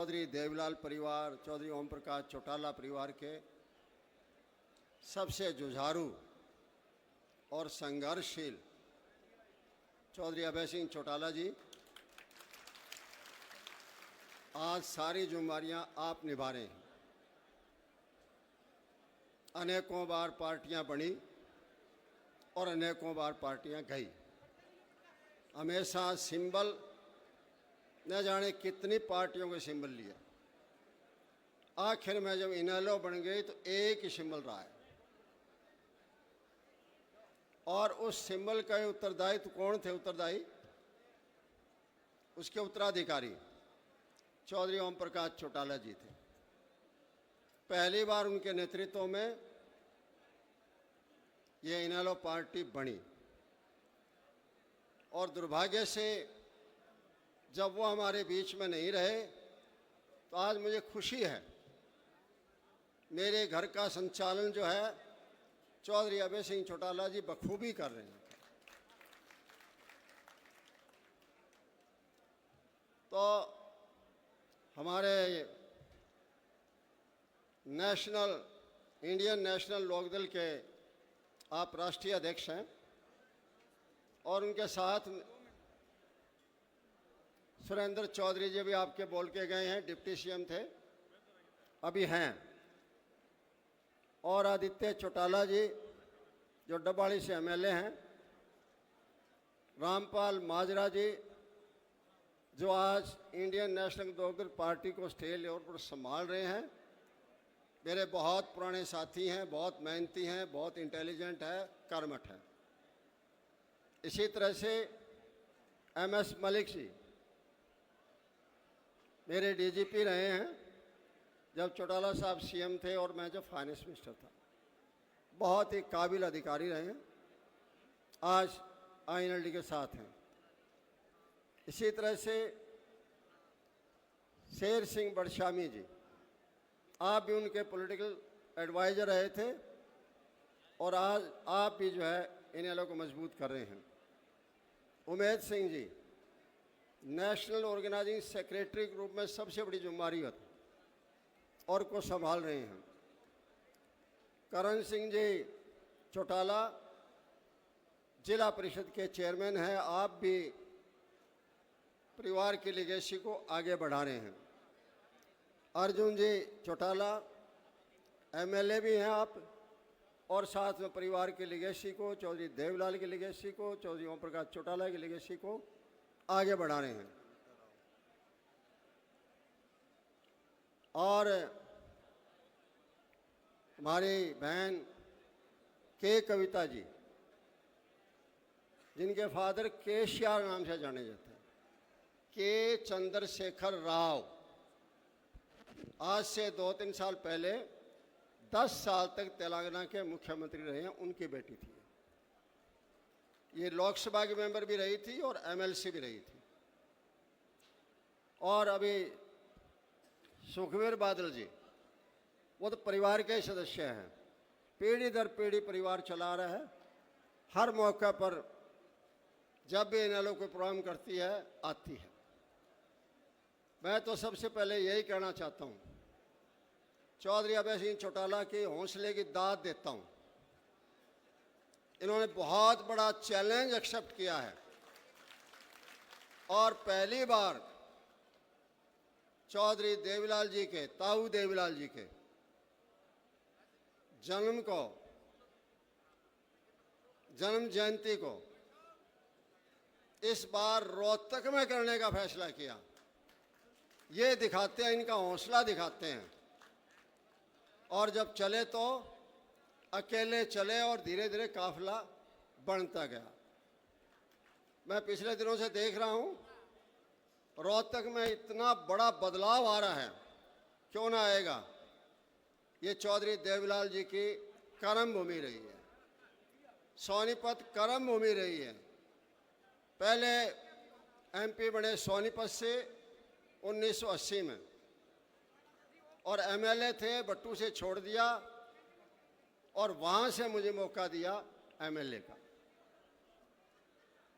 चौधरी देवलाल परिवार, चौधरी ओम प्रकाश चौटाला परिवार के सबसे जुझारू और संघर्षशील चौधरी अभय सिंह चौटाला जी, आज सारी जिम्मेदारियां आप निभा रहे हैं। अनेकों बार पार्टियां बनी और अनेकों बार पार्टियां गई। हमेशा सिंबल न जाने कितनी पार्टियों के सिंबल लिए, आखिर में जब इनेलो बन गई तो एक ही सिंबल रहा है। और उस सिंबल का उत्तरदायी तो कौन थे? उत्तरदायी उसके उत्तराधिकारी चौधरी ओम प्रकाश चौटाला जी थे। पहली बार उनके नेतृत्व में ये इनेलो पार्टी बनी और दुर्भाग्य से जब वो हमारे बीच में नहीं रहे तो आज मुझे खुशी है, मेरे घर का संचालन जो है चौधरी अभय सिंह चौटाला जी बखूबी कर रहे हैं। तो हमारे इंडियन नेशनल लोकदल के आप राष्ट्रीय अध्यक्ष हैं और उनके साथ सुरेंद्र चौधरी जी भी आपके बोल के गए हैं, डिप्टी सीएम थे, अभी हैं। और आदित्य चौटाला जी जो डबाड़ी से एमएलए हैं, रामपाल माजरा जी जो आज इंडियन नेशनल लोकदल पार्टी को स्टेट लेवल पर संभाल रहे हैं, मेरे बहुत पुराने साथी हैं, बहुत मेहनती हैं, बहुत इंटेलिजेंट है, कर्मठ है। इसी तरह से एमएस मलिक जी मेरे डीजीपी रहे हैं जब चौटाला साहब सीएम थे और मैं जब फाइनेंस मिनिस्टर था। बहुत ही काबिल अधिकारी रहे हैं, आज आईएनएलडी के साथ हैं। इसी तरह से शेर सिंह बड़शामी जी, आप भी उनके पॉलिटिकल एडवाइज़र रहे थे और आज आप भी जो है इनेलो को मजबूत कर रहे हैं। Umed Singh ji national organising secretary के रूप में सबसे बड़ी जिम्मेदारी है और को संभाल रहे हैं। करण सिंह जी चौटाला जिला परिषद के चेयरमैन हैं, आप भी परिवार की लेगेसी को आगे बढ़ा रहे हैं। अर्जुन जी चौटाला एमएलए भी हैं आप और साथ में परिवार की लेगेसी को, चौधरी देवलाल की लेगेसी को, चौधरी ओम प्रकाश चौटाला की लेगेसी को आगे बढ़ा रहे हैं। और हमारी बहन के कविता जी जिनके फादर केशियार नाम से जाने जाते हैं, के चंद्रशेखर राव, आज से 2-3 साल पहले 10 साल तक तेलंगाना के मुख्यमंत्री रहे हैं, उनकी बेटी थी। ये लोकसभा की मेंबर भी रही थी और एमएलसी भी रही थी। और अभी सुखबीर बादल जी, वो तो परिवार के सदस्य हैं, पीढ़ी दर पीढ़ी परिवार चला रहा है। हर मौका पर जब भी इनेलो कोई प्रोग्राम करती है आती है। मैं तो सबसे पहले यही कहना चाहता हूँ, चौधरी अभय सिंह चौटाला के हौसले की दाद देता हूँ। इन्होंने बहुत बड़ा चैलेंज एक्सेप्ट किया है और पहली बार चौधरी देवीलाल जी के, ताऊ देवीलाल जी के जन्म जयंती को इस बार रोहतक में करने का फैसला किया। ये दिखाते हैं, इनका हौसला दिखाते हैं। और जब चले तो अकेले चले और धीरे धीरे काफिला बढ़ता गया। मैं पिछले दिनों से देख रहा हूँ रोहतक में इतना बड़ा बदलाव आ रहा है, क्यों ना आएगा? ये चौधरी देवीलाल जी की कर्म भूमि रही है, सोनीपत कर्म भूमि रही है। पहले एमपी बने सोनीपत से 1980 में और एमएलए थे, बट्टू से छोड़ दिया और वहाँ से मुझे मौका दिया एमएलए का।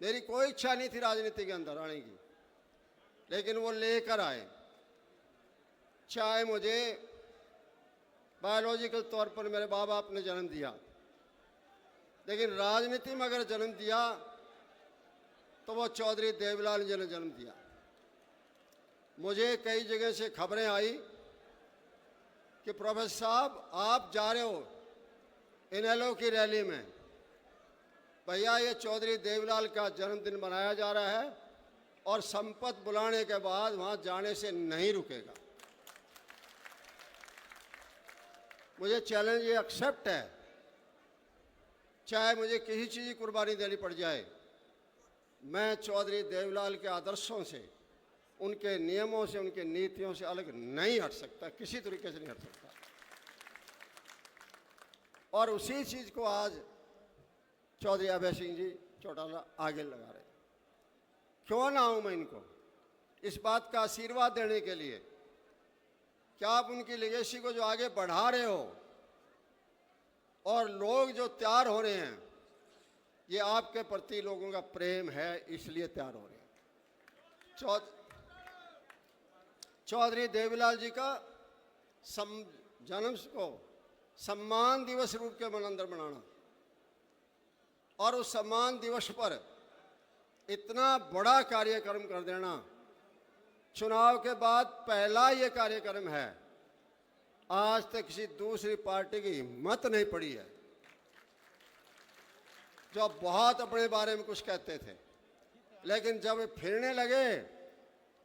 मेरी कोई इच्छा नहीं थी राजनीति के अंदर आने की, लेकिन वो लेकर आए चाहे मुझे बायोलॉजिकल तौर पर मेरे माँ बाप ने जन्म दिया, लेकिन राजनीति में अगर जन्म दिया तो वो चौधरी देवीलाल जी ने जन्म दिया। मुझे कई जगह से खबरें आई कि प्रोफेसर साहब आप जा रहे हो इनेलो की रैली में, भैया ये चौधरी देवीलाल का जन्मदिन मनाया जा रहा है और संपत बुलाने के बाद वहां जाने से नहीं रुकेगा। मुझे चैलेंज ये एक्सेप्ट है, चाहे मुझे किसी चीज़ की कुर्बानी देनी पड़ जाए, मैं चौधरी देवीलाल के आदर्शों से, उनके नियमों से, उनके नीतियों से अलग नहीं हट सकता, किसी तरीके से नहीं हट सकता। और उसी चीज़ को आज चौधरी अभय सिंह जी चौटाला आगे लगा रहे। क्यों ना हूं मैं इनको इस बात का आशीर्वाद देने के लिए कि आप उनकी लेगेसी को जो आगे बढ़ा रहे हो और लोग जो तैयार हो रहे हैं, ये आपके प्रति लोगों का प्रेम है, इसलिए तैयार हो रहे हैं। चौधरी देवीलाल जी का जन्म को सम्मान दिवस रूप के अंदर मनाना और उस सम्मान दिवस पर इतना बड़ा कार्यक्रम कर देना, चुनाव के बाद पहला ये कार्यक्रम है। आज तक किसी दूसरी पार्टी की हिम्मत नहीं पड़ी है, जो बहुत अपने बारे में कुछ कहते थे, लेकिन जब फिरने लगे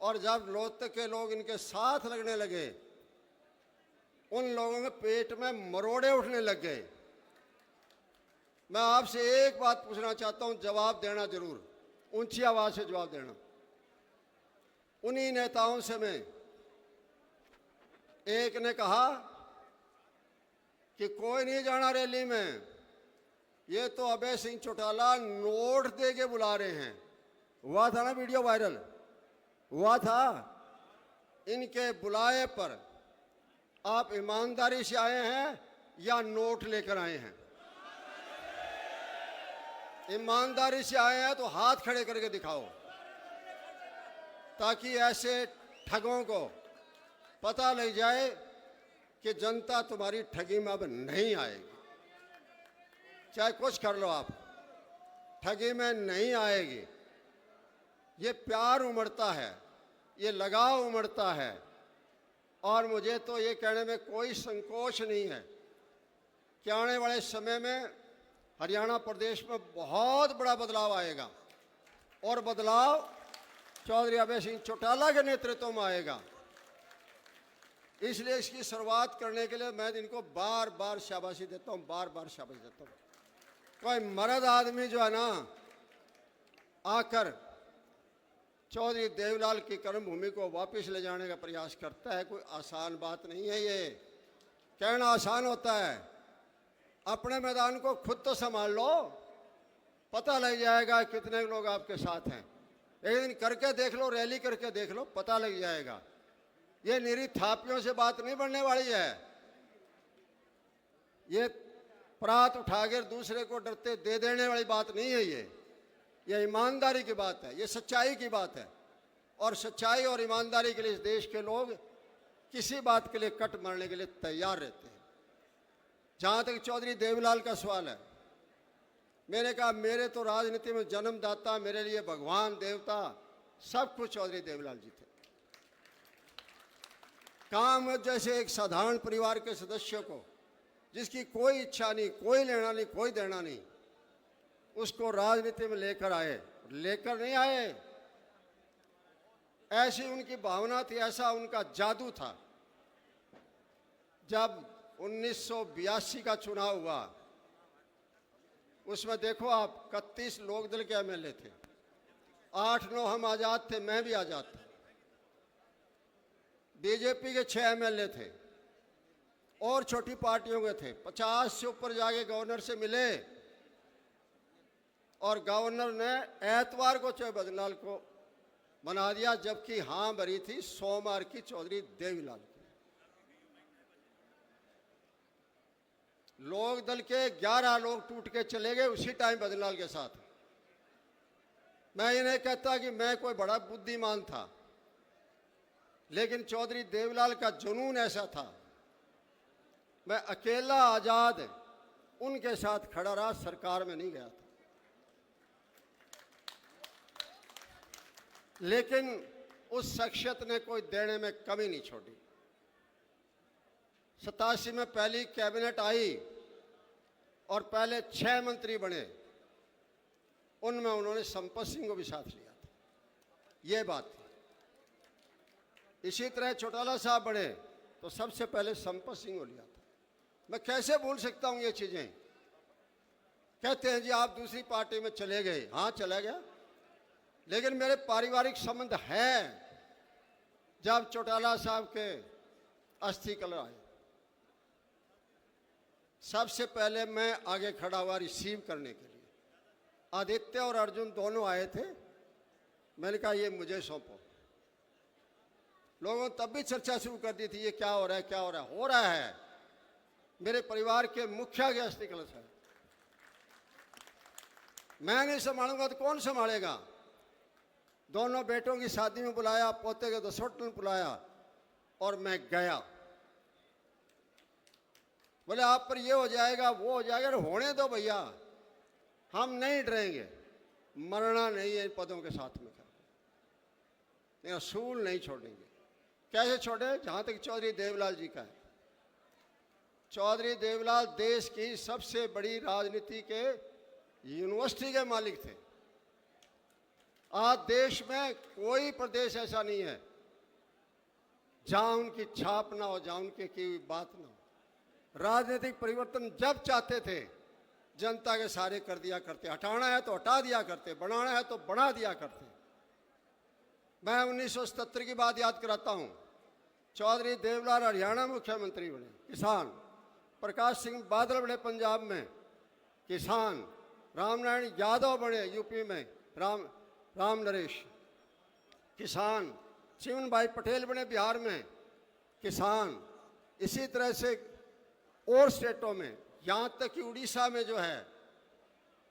और जब लोकतक के लोग इनके साथ लगने लगे, उन लोगों के पेट में मरोड़े उठने लग गए। मैं आपसे एक बात पूछना चाहता हूं, जवाब देना जरूर, ऊंची आवाज से जवाब देना। उन्हीं नेताओं से मैं एक ने कहा कि कोई नहीं जाना रैली में, ये तो अभय सिंह चौटाला नोट दे के बुला रहे हैं। हुआ था ना, वीडियो वायरल हुआ था। इनके बुलाए पर आप ईमानदारी से आए हैं या नोट लेकर आए हैं? ईमानदारी से आए हैं तो हाथ खड़े करके दिखाओ, ताकि ऐसे ठगों को पता लग जाए कि जनता तुम्हारी ठगी में अब नहीं आएगी। चाहे कुछ कर लो, आप ठगी में नहीं आएगी। ये प्यार उमड़ता है, ये लगाव उमड़ता है, और मुझे तो ये कहने में कोई संकोच नहीं है कि आने वाले समय में हरियाणा प्रदेश में बहुत बड़ा बदलाव आएगा, और बदलाव चौधरी अभय सिंह चौटाला के नेतृत्व में आएगा। इसलिए इसकी शुरुआत करने के लिए मैं इनको बार बार शाबाशी देता हूँ, बार बार शाबाशी देता हूँ। कोई मर्द आदमी जो है ना, आकर चौधरी देवीलाल की कर्मभूमि को वापस ले जाने का प्रयास करता है, कोई आसान बात नहीं है। ये कहना आसान होता है, अपने मैदान को खुद तो संभाल लो, पता लग जाएगा कितने लोग आपके साथ हैं। एक दिन करके देख लो, रैली करके देख लो, पता लग जाएगा। ये निरी थापियों से बात नहीं बनने वाली है। ये परात उठाकर दूसरे को डरते दे देने वाली बात नहीं है। ये ईमानदारी की बात है, ये सच्चाई की बात है, और सच्चाई और ईमानदारी के लिए इस देश के लोग किसी बात के लिए कट मरने के लिए तैयार रहते हैं। जहाँ तक चौधरी देवीलाल का सवाल है, मैंने कहा मेरे तो राजनीति में जन्मदाता, मेरे लिए भगवान देवता सब कुछ चौधरी देवीलाल जी थे। काम जैसे एक साधारण परिवार के सदस्य को, जिसकी कोई इच्छा नहीं, कोई लेना नहीं, कोई देना नहीं, उसको राजनीति में लेकर आए। लेकर नहीं आए, ऐसी उनकी भावना थी, ऐसा उनका जादू था। जब 1982 का चुनाव हुआ, उसमें देखो आप 31 लोकदल के एमएलए थे, 8-9 हम आज़ाद थे, मैं भी आज़ाद था। बीजेपी के 6 एमएलए थे और छोटी पार्टियों के थे। 50 से ऊपर जाके गवर्नर से मिले, और गवर्नर ने एतवार को चौधरी बद्रीलाल को बना दिया, जबकि हाँ भरी थी सोमवार की चौधरी देवीलाल की। लोक दल के 11 लोग टूट के चले गए उसी टाइम बद्रीलाल के साथ। मैं ये नहीं कहता कि मैं कोई बड़ा बुद्धिमान था, लेकिन चौधरी देवलाल का जुनून ऐसा था, मैं अकेला आजाद उनके साथ खड़ा रहा, सरकार में नहीं गया था। लेकिन उस शख्सियत ने कोई देने में कमी नहीं छोड़ी। 87 में पहली कैबिनेट आई और पहले 6 मंत्री बने, उनमें उन्होंने संपत सिंह को भी साथ लिया था। ये बात थी। इसी तरह चौटाला साहब बने तो सबसे पहले संपत सिंह को लिया था। मैं कैसे भूल सकता हूं ये चीजें। कहते हैं जी आप दूसरी पार्टी में चले गए। हाँ चला गया, लेकिन मेरे पारिवारिक संबंध है। जब चौटाला साहब के अस्थि कलश आए, सबसे पहले मैं आगे खड़ा हुआ रिसीव करने के लिए। आदित्य और अर्जुन दोनों आए थे। मैंने कहा ये मुझे सौंपो। लोगों तब भी चर्चा शुरू कर दी थी, ये क्या हो रहा है, क्या हो रहा है। हो रहा है, मेरे परिवार के मुखिया के अस्थि कलश है। मैं नहीं संभालूंगा तो कौन संभालेगा। दोनों बेटों की शादी में बुलाया, पोते के दसोट में बुलाया और मैं गया। बोले आप पर ये हो जाएगा, वो हो जाएगा। होने दो भैया, हम नहीं डरेंगे। मरना नहीं है इन पदों के साथ में, लेकिन असूल नहीं छोड़ेंगे। कैसे छोड़े? जहां तक चौधरी देवलाल जी का है। चौधरी देवलाल देश की सबसे बड़ी राजनीति के यूनिवर्सिटी के मालिक थे। आज देश में कोई प्रदेश ऐसा नहीं है जहां उनकी छाप ना हो, जहां उनके की बात ना हो। राजनीतिक परिवर्तन जब चाहते थे जनता के सारे कर दिया करते। हटाना है तो हटा दिया करते, बढ़ाना है तो बढ़ा दिया करते। मैं 1977 की बात याद कराता हूं। चौधरी देवलाल हरियाणा मुख्यमंत्री बने, किसान। प्रकाश सिंह बादल बने पंजाब में, किसान। रामनारायण यादव बने यूपी में, राम नरेश, किसान। चिमन भाई पटेल बने बिहार में, किसान। इसी तरह से और स्टेटों में, यहाँ तक कि उड़ीसा में जो है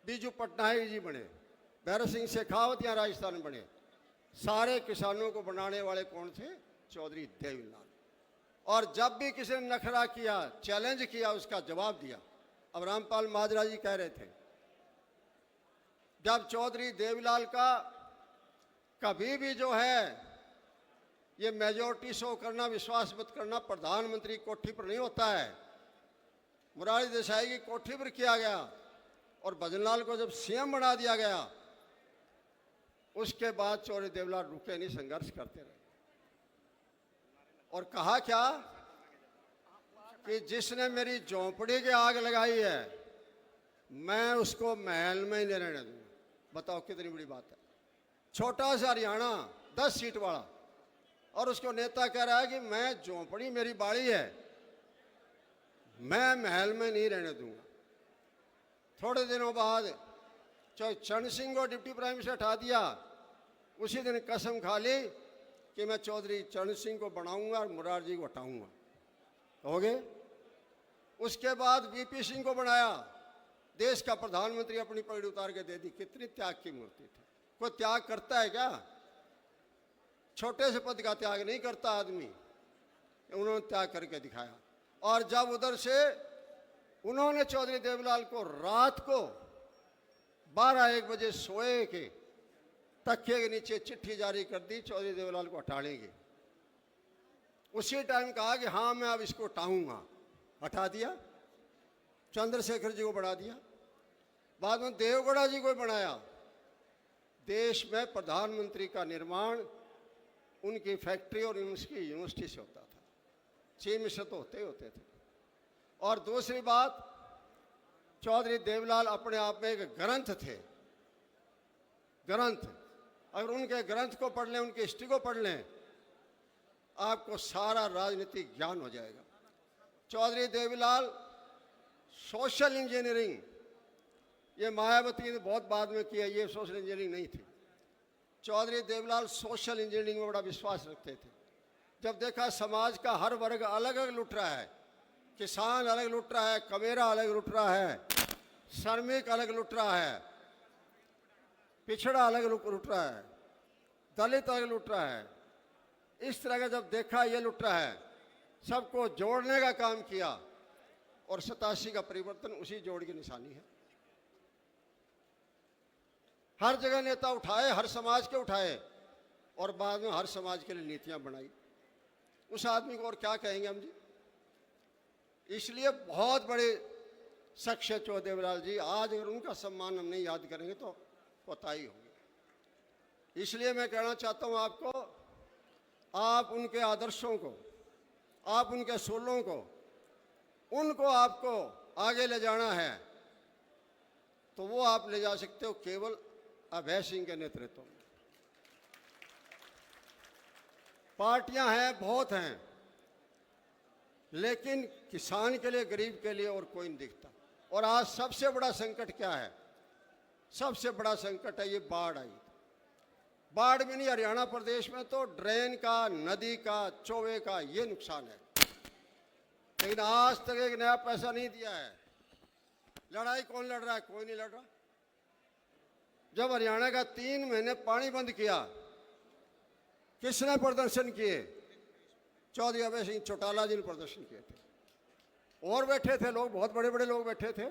बीजू पटनायक जी बने, भैरव सिंह शेखावत यहाँ राजस्थान में बने। सारे किसानों को बनाने वाले कौन थे? चौधरी देवलाल। और जब भी किसी ने नखरा किया, चैलेंज किया, उसका जवाब दिया। अब रामपाल माजरा जी कह रहे थे, जब चौधरी देवलाल का कभी भी जो है ये मेजोरिटी शो करना, विश्वास मत करना, प्रधानमंत्री कोठी पर नहीं होता है। मुरारी देसाई की कोठी पर किया गया और भजनलाल को जब सीएम बना दिया गया, उसके बाद चौधरी देवलाल रुके नहीं, संघर्ष करते रहे। और कहा क्या कि जिसने मेरी झोंपड़ी की आग लगाई है मैं उसको महल में ही नहीं रहने दूंगा। बताओ कितनी बड़ी बात है। छोटा सा हरियाणा 10 सीट वाला, और उसको नेता कह रहा है कि मैं झोंपड़ी मेरी बाड़ी है, मैं महल में नहीं रहने दूंगा। थोड़े दिनों बाद चरण सिंह को डिप्टी प्राइम मिनिस्टर हटा दिया। उसी दिन कसम खा ली कि मैं चौधरी चरण सिंह को बनाऊंगा और मुरारजी को हटाऊंगा। हो गए। उसके बाद वीपी सिंह को बनाया, देश का प्रधानमंत्री, अपनी पगड़ी उतार के दे दी। कितनी त्याग की मूर्ति थी। कोई त्याग करता है क्या? छोटे से पद का त्याग नहीं करता आदमी, उन्होंने त्याग करके दिखाया। और जब उधर से उन्होंने चौधरी देवलाल को रात को 12-1 बजे सोए के तकिए के नीचे चिट्ठी जारी कर दी, चौधरी देवलाल को हटा लेंगे। उसी टाइम कहा कि हाँ मैं अब इसको हटाऊंगा, हटा दिया। चंद्रशेखर जी को बढ़ा दिया, बाद में देवगौड़ा जी को बनाया। देश में प्रधानमंत्री का निर्माण उनकी फैक्ट्री और उसकी यूनिवर्सिटी से होता था। चीफ मिनिस्टर तो होते थे। और दूसरी बात, चौधरी देवलाल अपने आप में एक ग्रंथ थे। ग्रंथ, अगर उनके ग्रंथ को पढ़ लें, उनकी हिस्ट्री को पढ़ लें, आपको सारा राजनीतिक ज्ञान हो जाएगा। चौधरी देवलाल सोशल इंजीनियरिंग, ये मायावती ने बहुत बाद में किया, ये सोशल इंजीनियरिंग नहीं थी। चौधरी देवलाल सोशल इंजीनियरिंग में बड़ा विश्वास रखते थे। जब देखा समाज का हर वर्ग अलग अलग लुट रहा है, किसान अलग लुट रहा है, कमेरा अलग लुट रहा है, श्रमिक अलग लुट रहा है, पिछड़ा अलग लुट रहा है, दलित अलग लुट रहा है, इस तरह का जब देखा ये लुट रहा है, सबको जोड़ने का काम किया और 87 का परिवर्तन उसी जोड़ की निशानी है। हर जगह नेता उठाए, हर समाज के उठाए और बाद में हर समाज के लिए नीतियां बनाई। उस आदमी को और क्या कहेंगे हम जी। इसलिए बहुत बड़े शख्सियत चौधरी देवलाल जी, आज अगर उनका सम्मान हम नहीं याद करेंगे तो कोताही होगी। इसलिए मैं कहना चाहता हूं आपको, आप उनके आदर्शों को, आप उनके असूलों को, उनको आपको आगे ले जाना है तो वो आप ले जा सकते हो केवल अभय सिंह के नेतृत्व में। पार्टियां हैं, बहुत हैं, लेकिन किसान के लिए, गरीब के लिए और कोई नहीं दिखता। और आज सबसे बड़ा संकट क्या है? सबसे बड़ा संकट है ये बाढ़ आई। बाढ़ में नहीं, हरियाणा प्रदेश में तो ड्रेन का, नदी का, चौवे का ये नुकसान है, लेकिन आज तक एक नया पैसा नहीं दिया है। लड़ाई कौन लड़ रहा है? कोई नहीं लड़ रहा। जब हरियाणा का 3 महीने पानी बंद किया, किसने प्रदर्शन किए? चौधरी अभय सिंह चौटाला जी ने प्रदर्शन किए थे। और बैठे थे लोग, बहुत बड़े बड़े लोग बैठे थे।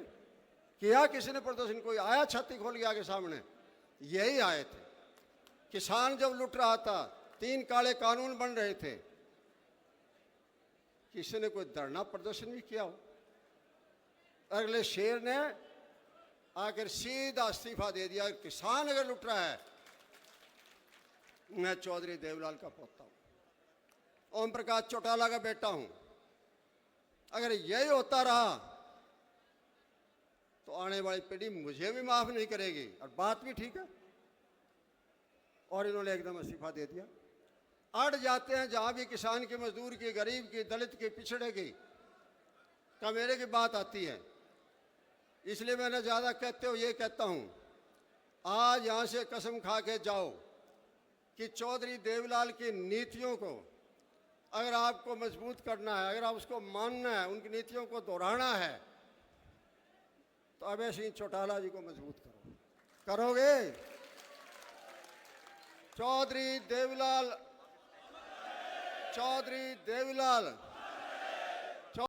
किया किसी ने प्रदर्शन? कोई आया छाती खोल के आगे सामने? यही आए थे। किसान जब लुट रहा था, 3 काले कानून बन रहे थे, किसी ने कोई धरना प्रदर्शन भी किया हो? अगले शेर ने आकर सीधा इस्तीफा दे दिया। किसान अगर लुट रहा है, मैं चौधरी देवलाल का पोता हूं, ओम प्रकाश चौटाला का बेटा हूं। अगर यही होता रहा तो आने वाली पीढ़ी मुझे भी माफ नहीं करेगी। और बात भी ठीक है। और इन्होंने एकदम इस्तीफा दे दिया। अड़ जाते हैं जहां भी किसान की, मजदूर की, गरीब की, दलित की, पिछड़े की, कमेरे की बात आती है। इसलिए मैंने ज्यादा कहते हो ये कहता हूं, आज यहां से कसम खा के जाओ कि चौधरी देवलाल की नीतियों को अगर आपको मजबूत करना है, अगर आप उसको मानना है, उनकी नीतियों को दोहराना है, तो अभय सिंह चौटाला जी को मजबूत करो। करोगे? चौधरी देवलाल, चौधरी देवलाल